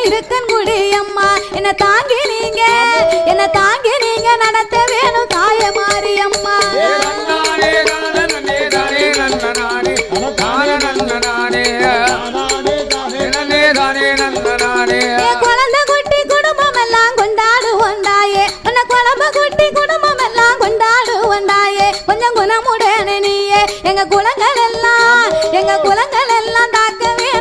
இருக்கன் குடி அம்மா என்ன தாங்கி நீங்க நடத்த வேணும் தாய மாரியம்மா குழந்தை குட்டி குடும்பம் எல்லாம் கொண்டாடுவோண்டாயே உன்னை குழம்பு குட்டி குடும்பம் எல்லாம் கொண்டாடுவோண்டாயே கொஞ்சம் குணமுடனே நீயே எங்க குலங்கள் எல்லாம் தாக்கவே